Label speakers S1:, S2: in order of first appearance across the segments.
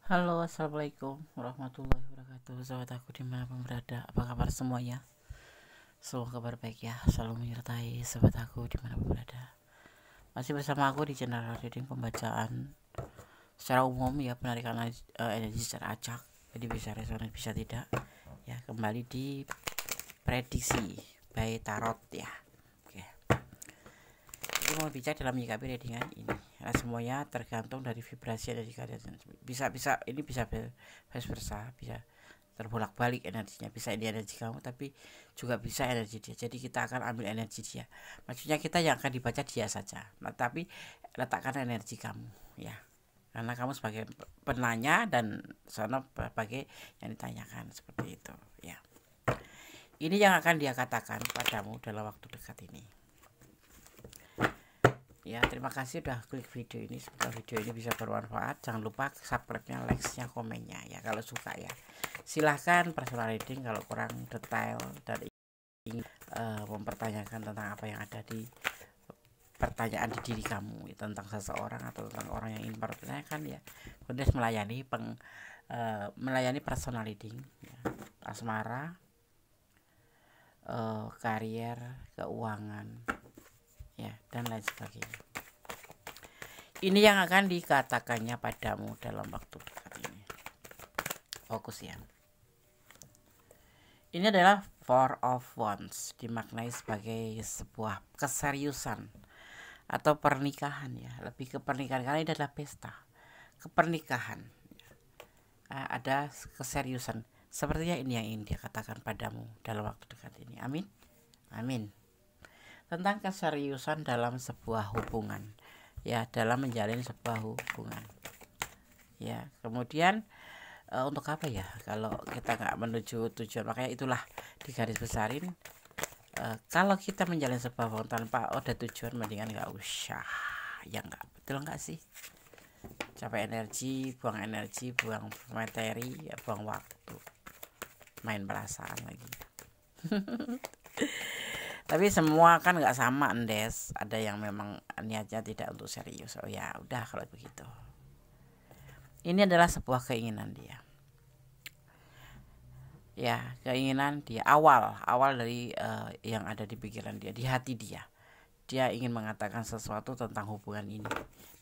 S1: Halo, assalamualaikum warahmatullahi wabarakatuh. Sahabat aku dimanapun berada, apa kabar semuanya? Semoga kabar baik ya, selalu menyertai sahabat aku dimanapun berada. Masih bersama aku di channel reading pembacaan secara umum ya, penarikan energi secara acak, jadi bisa resonan bisa tidak. Ya, kembali di prediksi by tarot ya. Oke. Jadi mau bicara dalam menyikapi readingan ini. Nah, semuanya tergantung dari vibrasi energi kalian. Bisa ini bisa vice versa, bisa terbolak-balik energinya, bisa ini energi kamu tapi juga bisa energi dia. Jadi kita akan ambil energi dia. Maksudnya kita yang akan dibaca dia saja. Nah, tapi letakkan energi kamu ya. Karena kamu sebagai penanya dan sono sebagai yang ditanyakan seperti itu ya. Ini yang akan dia katakan padamu dalam waktu dekat ini. Ya, terima kasih udah klik video ini. Semoga video ini bisa bermanfaat. Jangan lupa subscribe-nya, like-nya, komennya ya kalau suka ya. Silahkan personal reading kalau kurang detail dan ingin mempertanyakan tentang apa yang ada di pertanyaan di diri kamu ya, tentang seseorang atau tentang orang yang ingin pertanyakan ya. Kemudian melayani personal reading ya. Asmara, karier, keuangan ya, dan lain sebagainya. Ini yang akan dikatakannya padamu dalam waktu dekat ini. Fokus ya. Ini adalah Four of Wands, dimaknai sebagai sebuah keseriusan atau pernikahan ya, lebih ke pernikahan karena ini adalah pesta kepernikahan. Ada keseriusan. Sepertinya ini yang ingin dia katakan padamu dalam waktu dekat ini. Amin. Amin. Tentang keseriusan dalam sebuah hubungan ya, dalam menjalin sebuah hubungan ya. Kemudian untuk apa ya kalau kita nggak menuju tujuan, makanya itulah digaris besarin. Kalau kita menjalin sebuah hubungan tanpa ada tujuan, mendingan nggak usah ya. Nggak betul nggak sih? Capek energi, buang materi ya, buang waktu, main perasaan lagi. Tapi semua kan nggak sama endes, ada yang memang niatnya tidak untuk serius. Oh ya udah kalau begitu. Ini adalah sebuah keinginan dia ya, keinginan dia awal dari yang ada di pikiran dia, di hati dia ingin mengatakan sesuatu tentang hubungan ini.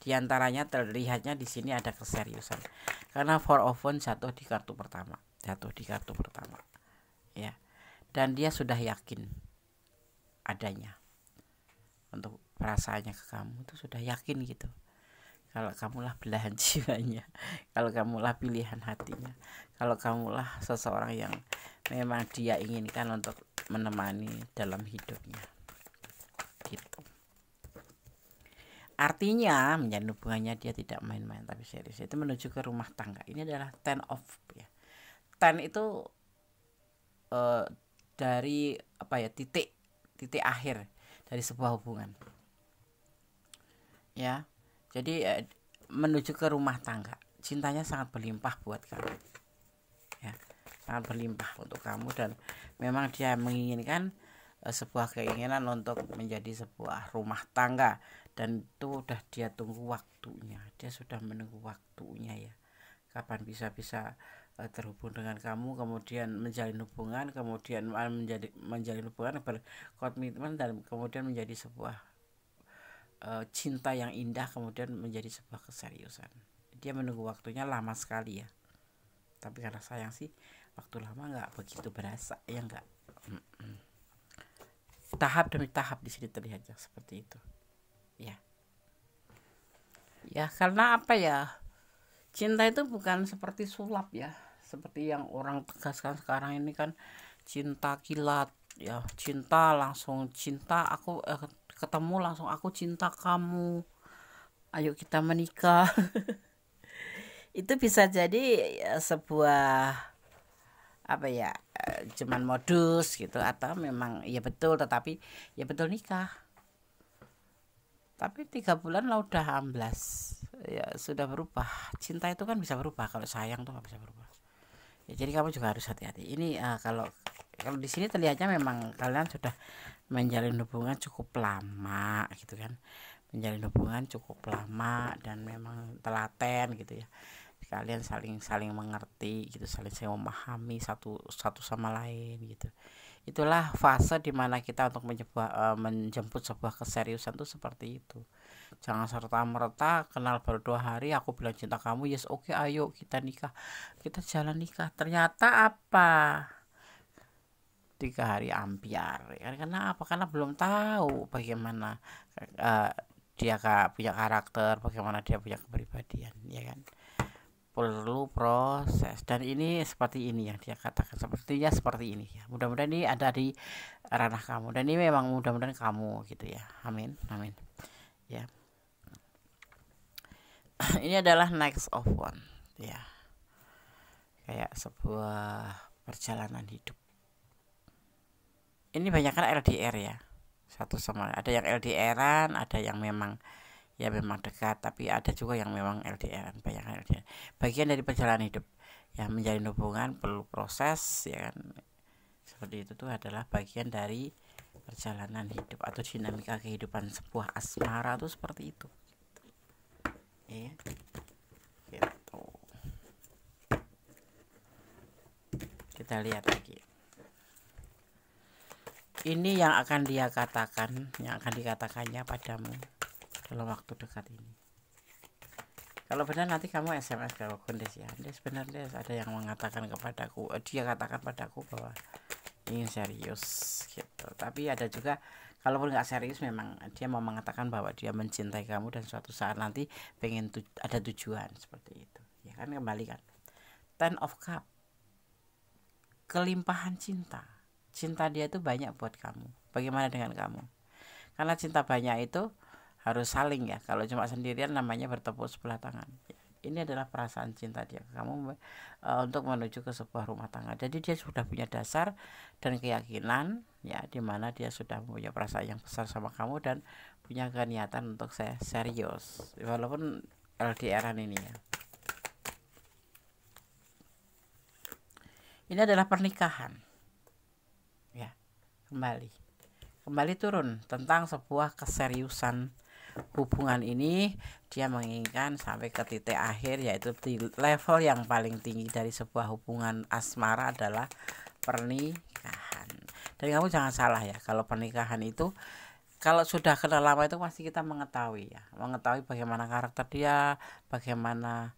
S1: Di antaranya terlihatnya di sini ada keseriusan karena Four of Wands jatuh di kartu pertama ya, dan dia sudah yakin adanya untuk perasaannya ke kamu, itu sudah yakin gitu. Kalau kamulah belahan jiwanya, kalau kamulah pilihan hatinya, kalau kamulah seseorang yang memang dia inginkan untuk menemani dalam hidupnya gitu. Artinya menjalin hubungannya dia tidak main-main tapi serius, itu menuju ke rumah tangga. Ini adalah ten of ya. Ten itu dari apa ya, titik akhir dari sebuah hubungan ya. Jadi menuju ke rumah tangga, cintanya sangat berlimpah buat kamu ya, sangat berlimpah untuk kamu, dan memang dia menginginkan sebuah keinginan untuk menjadi sebuah rumah tangga, dan itu udah dia tunggu waktunya, dia sudah menunggu waktunya ya, kapan bisa terhubung dengan kamu, kemudian menjalin hubungan, kemudian menjalin hubungan berkomitmen, dan kemudian menjadi sebuah cinta yang indah, kemudian menjadi sebuah keseriusan. Dia menunggu waktunya lama sekali ya, tapi karena sayang sih waktu lama nggak begitu berasa ya, nggak. Tahap demi tahap di sini terlihatnya seperti itu ya. Ya karena apa ya, cinta itu bukan seperti sulap ya, seperti yang orang tegaskan sekarang ini kan, cinta kilat ya, cinta langsung cinta aku ketemu langsung aku cinta kamu, ayo kita menikah. Itu bisa jadi sebuah apa ya, cuman modus gitu, atau memang ya betul, tetapi ya betul nikah tapi 3 bulan lah udah amblas ya, sudah berubah. Cinta itu kan bisa berubah, kalau sayang tuh nggak bisa berubah ya. Jadi kamu juga harus hati-hati ini. Kalau di sini terlihatnya memang kalian sudah menjalin hubungan cukup lama gitu kan, menjalin hubungan cukup lama dan memang telaten gitu ya. kalian saling mengerti gitu, saling memahami satu sama lain gitu. Itulah fase dimana kita untuk menjemput sebuah keseriusan tuh seperti itu. Jangan serta-merta kenal baru 2 hari aku bilang cinta kamu, yes oke, ayo kita nikah, kita jalan nikah, ternyata apa 3 hari ambiar ya. Karena apa? Karena belum tahu bagaimana dia punya karakter, bagaimana dia punya kepribadian, ya kan. Perlu proses, dan ini seperti ini yang dia katakan, sepertinya seperti ini ya. Mudah-mudahan ini ada di ranah kamu, dan ini memang mudah-mudahan kamu gitu ya. Amin amin ya. Ini adalah next of one ya, kayak sebuah perjalanan hidup. Ini banyak kan LDR ya, satu sama, ada yang LDRan, ada yang memang ya memang dekat, tapi ada juga yang memang LDR, banyak LDR. Bagian dari perjalanan hidup ya, menjalin hubungan perlu proses ya kan, seperti itu tuh adalah bagian dari perjalanan hidup atau dinamika kehidupan sebuah asmara tuh seperti itu ya gitu. Kita lihat lagi, ini yang akan dia katakan, yang akan dikatakannya padamu dalam waktu dekat ini. Kalau benar nanti kamu SMS ke Des ya, Des benar Des, ada yang mengatakan kepadaku, dia katakan padaku bahwa ingin serius gitu. Tapi ada juga kalaupun nggak serius, memang dia mau mengatakan bahwa dia mencintai kamu dan suatu saat nanti pengen ada tujuan seperti itu ya kan. Kembali kan, Ten of Cup, kelimpahan cinta dia itu banyak buat kamu. Bagaimana dengan kamu? Karena cinta banyak itu harus saling ya. Kalau cuma sendirian namanya bertepuk sebelah tangan. Ini adalah perasaan cinta dia ke kamu untuk menuju ke sebuah rumah tangga. Jadi dia sudah punya dasar dan keyakinan ya, dimana dia sudah punya perasaan yang besar sama kamu dan punya niatan untuk saya serius walaupun LDRan ini ya. Ini adalah pernikahan ya. Kembali turun tentang sebuah keseriusan hubungan ini. Dia menginginkan sampai ke titik akhir, yaitu di level yang paling tinggi dari sebuah hubungan asmara adalah pernikahan. Dan kamu jangan salah ya, kalau pernikahan itu, kalau sudah kenal lama itu pasti kita mengetahui ya, mengetahui bagaimana karakter dia, bagaimana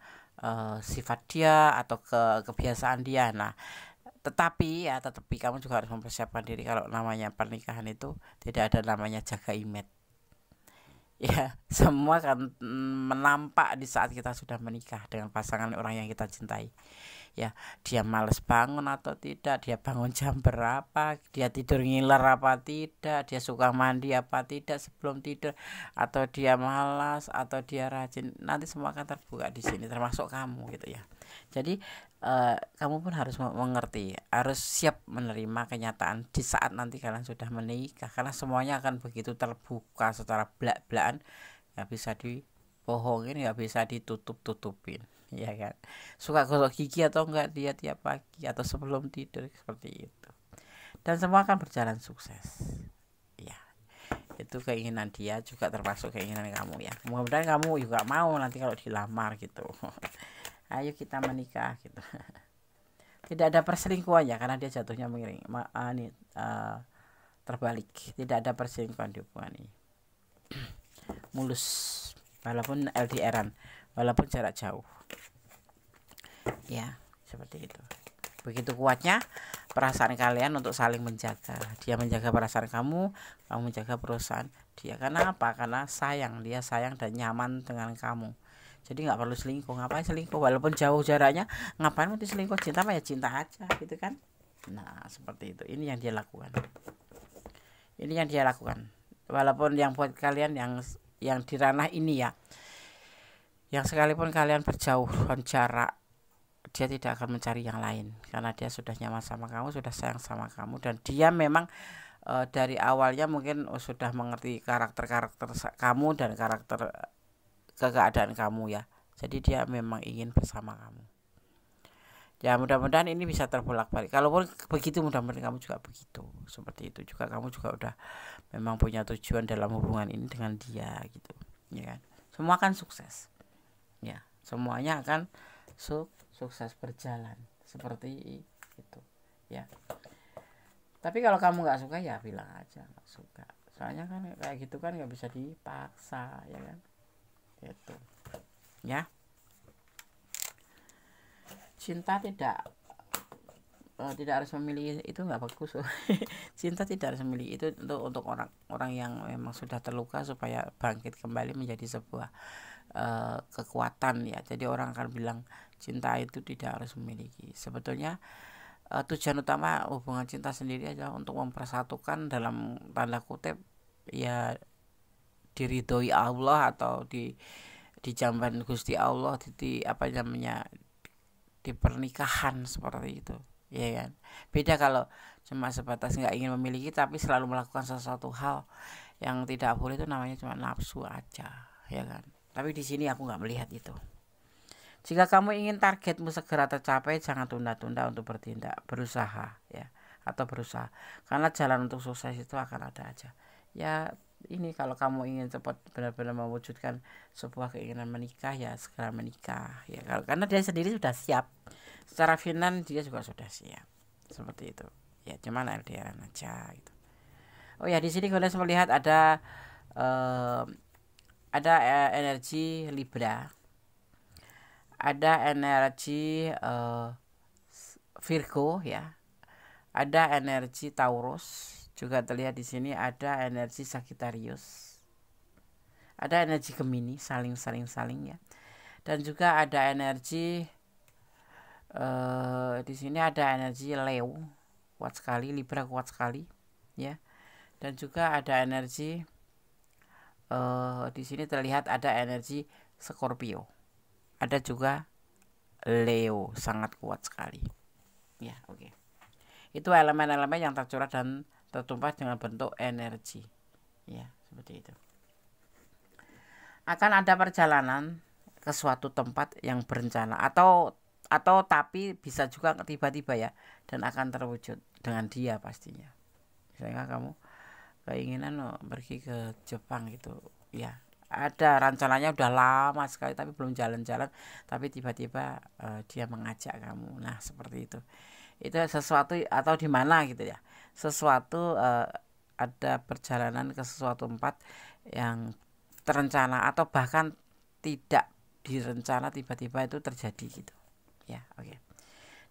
S1: sifat dia atau kebiasaan dia. Nah, tetapi kamu juga harus mempersiapkan diri. Kalau namanya pernikahan itu tidak ada namanya jaga image ya. Semua kan menampak di saat kita sudah menikah dengan pasangan orang yang kita cintai ya. Dia males bangun atau tidak, dia bangun jam berapa, dia tidur ngiler apa tidak, dia suka mandi apa tidak sebelum tidur, atau dia malas atau dia rajin, nanti semua akan terbuka di sini, termasuk kamu gitu ya. Jadi kamu pun harus mengerti, harus siap menerima kenyataan di saat nanti kalian sudah menikah, karena semuanya akan begitu terbuka secara belak-belakan, nggak bisa dibohongin, nggak bisa ditutup-tutupin ya kan. Suka gosok gigi atau enggak dia tiap pagi atau sebelum tidur, seperti itu. Dan semua akan berjalan sukses ya. Itu keinginan dia juga termasuk keinginan kamu ya. Mudah-mudahan kamu juga mau nanti kalau dilamar gitu ayo kita menikah gitu. Tidak ada perselingkuhan ya, karena dia jatuhnya miring terbalik. Tidak ada perselingkuhan di hubungan ini. Mulus walaupun LDRan, walaupun jarak jauh ya, seperti itu. Begitu kuatnya perasaan kalian untuk saling menjaga. Dia menjaga perasaan kamu menjaga perusahaan dia. Karena apa? Karena sayang, dia sayang dan nyaman dengan kamu. Jadi nggak perlu selingkuh. Ngapain selingkuh walaupun jauh jaraknya? Ngapain mesti selingkuh? Cinta mah ya cinta aja gitu kan. Nah seperti itu. Ini yang dia lakukan. Walaupun yang buat kalian yang di ranah ini ya, yang sekalipun kalian berjauhan jarak, dia tidak akan mencari yang lain, karena dia sudah nyaman sama kamu, sudah sayang sama kamu, dan dia memang dari awalnya mungkin sudah mengerti karakter kamu dan karakter keadaan kamu ya. Jadi dia memang ingin bersama kamu ya. Mudah-mudahan ini bisa terbolak-balik. Kalaupun begitu, mudah-mudahan kamu juga begitu, seperti itu juga. Kamu juga udah memang punya tujuan dalam hubungan ini dengan dia gitu ya kan. Semua akan sukses ya, semuanya akan sukses berjalan seperti itu ya. Tapi kalau kamu nggak suka ya bilang aja nggak suka, soalnya kan kayak gitu kan nggak bisa dipaksa ya kan, itu ya. Cinta tidak harus memilih, itu nggak bagus. Cinta tidak harus memilih, itu untuk orang yang memang sudah terluka supaya bangkit kembali menjadi sebuah kekuatan ya. Jadi orang akan bilang cinta itu tidak harus memiliki. Sebetulnya tujuan utama hubungan cinta sendiri adalah untuk mempersatukan dalam tanda kutip ya, diridhoi Allah atau dijamban Gusti Allah di apa namanya, di pernikahan seperti itu ya kan. Beda kalau cuma sebatas nggak ingin memiliki tapi selalu melakukan sesuatu hal yang tidak boleh, itu namanya cuma nafsu aja ya kan. Tapi di sini aku nggak melihat itu. Jika kamu ingin targetmu segera tercapai, jangan tunda-tunda untuk bertindak, berusaha ya, atau berusaha. Karena jalan untuk sukses itu akan ada aja. Ya ini kalau kamu ingin cepat benar-benar mewujudkan sebuah keinginan menikah, ya segera menikah ya. Karena dia sendiri sudah siap. Secara finansial dia juga sudah siap. Seperti itu. Ya cuman LDR aja gitu. Oh ya, di sini kalian melihat ada energi Libra. Ada energi Virgo ya, ada energi Taurus, juga terlihat di sini ada energi Sagittarius, ada energi Gemini, saling ya, dan juga ada energi di sini ada energi Leo, kuat sekali, Libra kuat sekali ya, dan juga ada energi di sini terlihat ada energi Scorpio. Ada juga Leo, sangat kuat sekali ya. Oke. Itu elemen-elemen yang tercurah dan tertumpah dengan bentuk energi ya, seperti itu. Akan ada perjalanan ke suatu tempat yang berencana atau tapi bisa juga tiba-tiba ya, dan akan terwujud dengan dia pastinya. Misalnya kamu keinginan pergi ke Jepang gitu ya, ada rencananya udah lama sekali tapi belum jalan-jalan, tapi tiba-tiba dia mengajak kamu. Nah seperti itu sesuatu, atau di mana gitu ya, sesuatu ada perjalanan ke sesuatu tempat yang terencana atau bahkan tidak direncana, tiba-tiba itu terjadi gitu ya. Oke.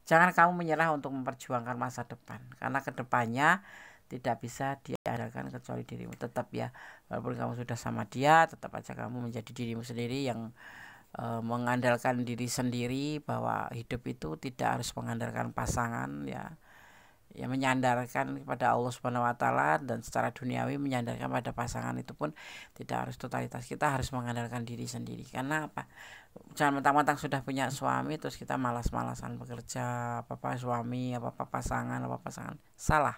S1: Jangan kamu menyerah untuk memperjuangkan masa depan, karena kedepannya tidak bisa diandalkan kecuali dirimu. Tetap ya, walaupun kamu sudah sama dia, tetap aja kamu menjadi dirimu sendiri yang mengandalkan diri sendiri, bahwa hidup itu tidak harus mengandalkan pasangan ya. Ya menyandarkan kepada Allah Subhanahu wa taala, dan secara duniawi menyandarkan pada pasangan itu pun tidak harus totalitas. Kita harus mengandalkan diri sendiri. Karena apa? Jangan mentang-mentang sudah punya suami terus kita malas-malasan bekerja, apa-apa suami, apa-apa pasangan. Salah.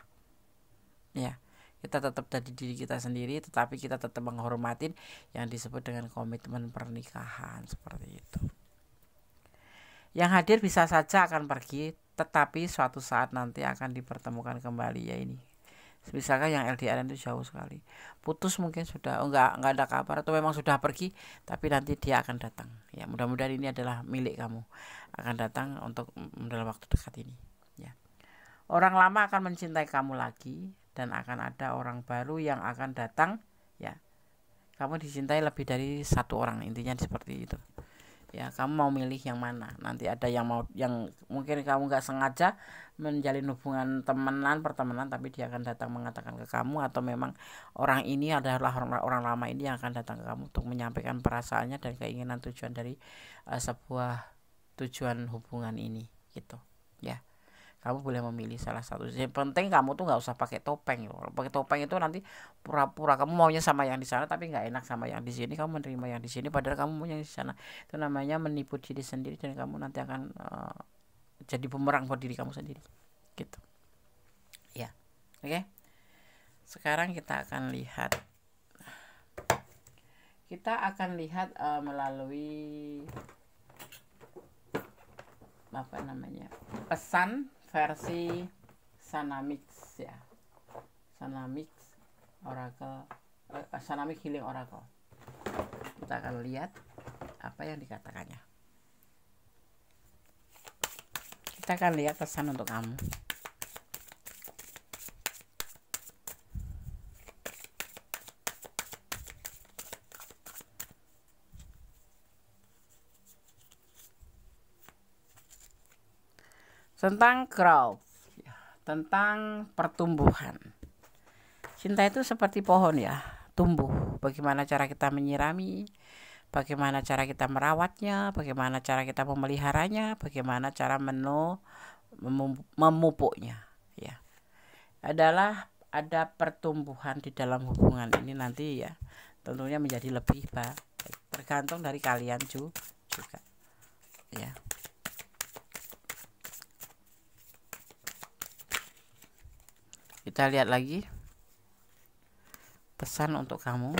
S1: Ya, kita tetap jadi diri kita sendiri, tetapi kita tetap menghormatin yang disebut dengan komitmen pernikahan, seperti itu. Yang hadir bisa saja akan pergi, tetapi suatu saat nanti akan dipertemukan kembali ya. Ini misalkan yang LDR itu jauh sekali, putus mungkin sudah enggak ada kabar, atau memang sudah pergi, tapi nanti dia akan datang ya. Mudah-mudahan ini adalah milik kamu, akan datang untuk dalam waktu dekat ini ya. Orang lama akan mencintai kamu lagi, dan akan ada orang baru yang akan datang ya. Kamu dicintai lebih dari satu orang, intinya seperti itu ya. Kamu mau milih yang mana? Nanti ada yang mungkin kamu nggak sengaja menjalin hubungan pertemanan, tapi dia akan datang mengatakan ke kamu, atau memang orang ini adalah orang lama ini yang akan datang ke kamu untuk menyampaikan perasaannya dan keinginan tujuan dari sebuah tujuan hubungan ini gitu ya. Kamu boleh memilih salah satu. Yang penting kamu tuh nggak usah pakai topeng. Kalau pakai topeng itu nanti pura-pura kamu maunya sama yang di sana tapi nggak enak sama yang di sini. Kamu menerima yang di sini padahal kamu mau yang di sana. Itu namanya menipu diri sendiri, dan kamu nanti akan jadi bumerang buat diri kamu sendiri. Gitu. Ya. Oke. Sekarang kita akan lihat. Melalui apa namanya? Pesan versi Sanamix ya, Sanamix Oracle, Sanamix Healing Oracle. Kita akan lihat apa yang dikatakannya. Kita akan lihat pesan untuk kamu. Tentang growth, tentang pertumbuhan. Cinta itu seperti pohon ya, tumbuh. Bagaimana cara kita menyirami, bagaimana cara kita merawatnya, bagaimana cara kita memeliharanya, bagaimana cara memupuknya, ya. Ada pertumbuhan di dalam hubungan ini nanti ya, tentunya menjadi lebih baik. Tergantung dari kalian juga, ya. Kita lihat lagi pesan untuk kamu.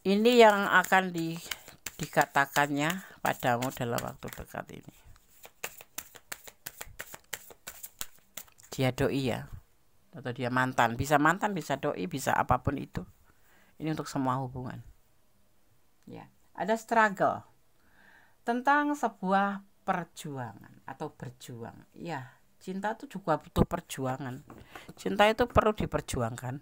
S1: Ini yang akan dikatakannya padamu dalam waktu dekat ini. Dia doi ya, atau dia mantan, bisa doi, bisa apapun itu. Ini untuk semua hubungan. Ya, ada struggle tentang sebuah perjuangan atau berjuang. Ya, cinta itu juga butuh perjuangan. Cinta itu perlu diperjuangkan.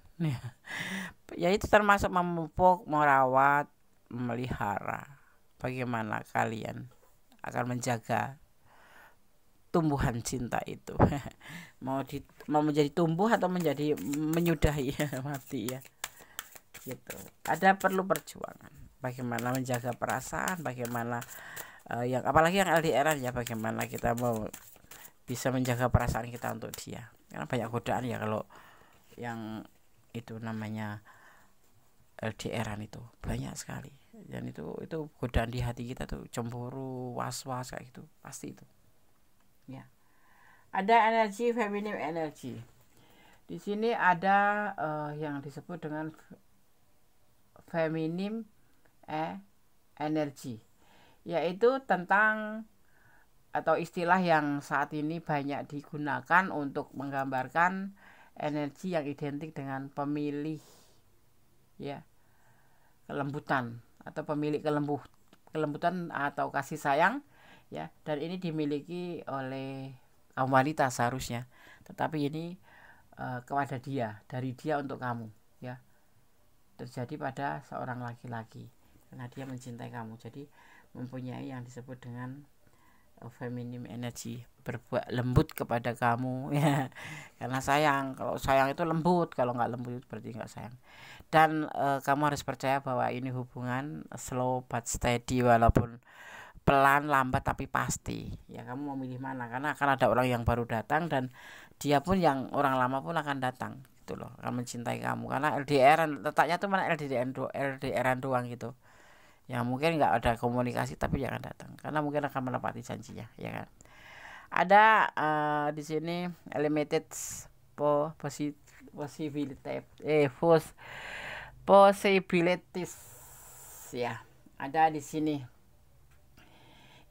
S1: Ya itu termasuk memupuk, merawat, memelihara. Bagaimana kalian akan menjaga tumbuhan cinta itu? mau menjadi tumbuh atau menjadi menyudahi, mati ya. Gitu. Ada perlu perjuangan. Bagaimana menjaga perasaan, bagaimana yang apalagi yang LDR ya, bagaimana kita mau bisa menjaga perasaan kita untuk dia, karena banyak godaan ya kalau yang itu namanya LDR-an itu banyak sekali, dan itu godaan di hati kita tuh, cemburu, was-was kayak gitu, pasti itu ya. Ada energi feminim energi di sini, ada yang disebut dengan feminim energi, yaitu tentang atau istilah yang saat ini banyak digunakan untuk menggambarkan energi yang identik dengan pemilih ya, kelembutan atau pemilik kelembutan atau kasih sayang ya, dan ini dimiliki oleh kaum wanita seharusnya, tetapi ini kepada dia, dari dia untuk kamu ya, terjadi pada seorang laki-laki karena dia mencintai kamu, jadi mempunyai yang disebut dengan feminim energy, berbuat lembut kepada kamu ya, karena sayang. Kalau sayang itu lembut, kalau nggak lembut berarti nggak sayang. Dan kamu harus percaya bahwa ini hubungan slow but steady, walaupun pelan lambat tapi pasti ya. Kamu mau milih mana, karena akan ada orang yang baru datang, dan dia pun yang orang lama pun akan datang gitu loh, akan mencintai kamu, karena LDR letaknya tuh mana, LDR doang gitu ya. Mungkin nggak ada komunikasi, tapi jangan datang karena mungkin akan menepati janjinya ya kan. Ada di sini limited possibilities ya, ada di sini,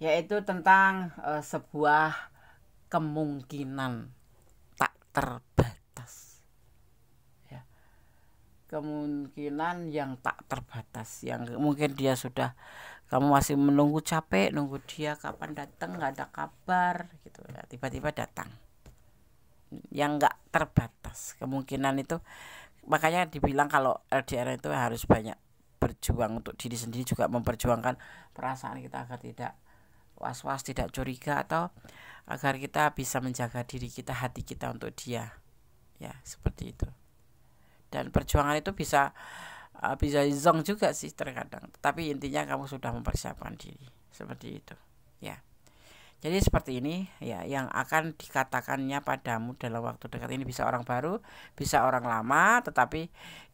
S1: yaitu tentang sebuah kemungkinan tak terbatas ya, kemungkinan yang tak terbatas, yang mungkin dia sudah, kamu masih menunggu, capek nunggu dia kapan datang, nggak ada kabar gitu ya, tiba-tiba datang, yang nggak terbatas kemungkinan itu. Makanya dibilang kalau LDR itu harus banyak berjuang untuk diri sendiri, juga memperjuangkan perasaan kita agar tidak was-was, tidak curiga, atau agar kita bisa menjaga diri kita, hati kita untuk dia ya, seperti itu. Dan perjuangan itu bisa zong juga sih terkadang, tapi intinya kamu sudah mempersiapkan diri, seperti itu ya. Jadi seperti ini ya yang akan dikatakannya padamu dalam waktu dekat ini. Bisa orang baru, bisa orang lama, tetapi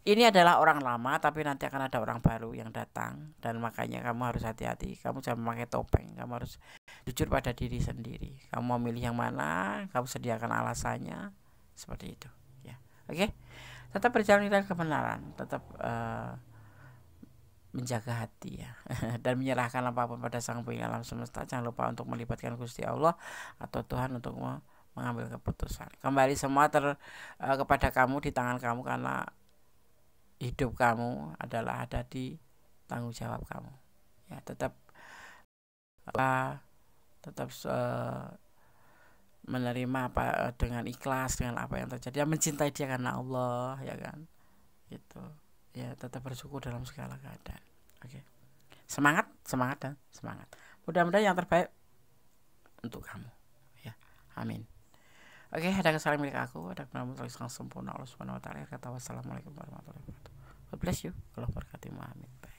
S1: ini adalah orang lama, tapi nanti akan ada orang baru yang datang, dan makanya kamu harus hati-hati. Kamu jangan memakai topeng, kamu harus jujur pada diri sendiri. Kamu mau milih yang mana, kamu sediakan alasannya, seperti itu ya. Oke, tetap berjalan dengan kebenaran, tetap menjaga hati ya dan menyerahkan apapun pada Sang Pengalam semesta. Jangan lupa untuk melibatkan Gusti Allah atau Tuhan untuk mengambil keputusan. Kembali semua kepada kamu, di tangan kamu, karena hidup kamu adalah ada di tanggung jawab kamu ya tetap apa tetap menerima apa dengan ikhlas dengan apa yang terjadi, ya mencintai dia karena Allah, ya kan, gitu ya, tetap bersyukur dalam segala keadaan. Oke, semangat semangat dan semangat, mudah-mudahan yang terbaik untuk kamu ya, amin. Oke, ada kesalahan milik aku, ada kebenaran tulis yang sempurna Allah Subhanahu wa taala. Kata wassalamualaikum warahmatullahi wabarakatuh. God bless you. Allah berkati. Amin.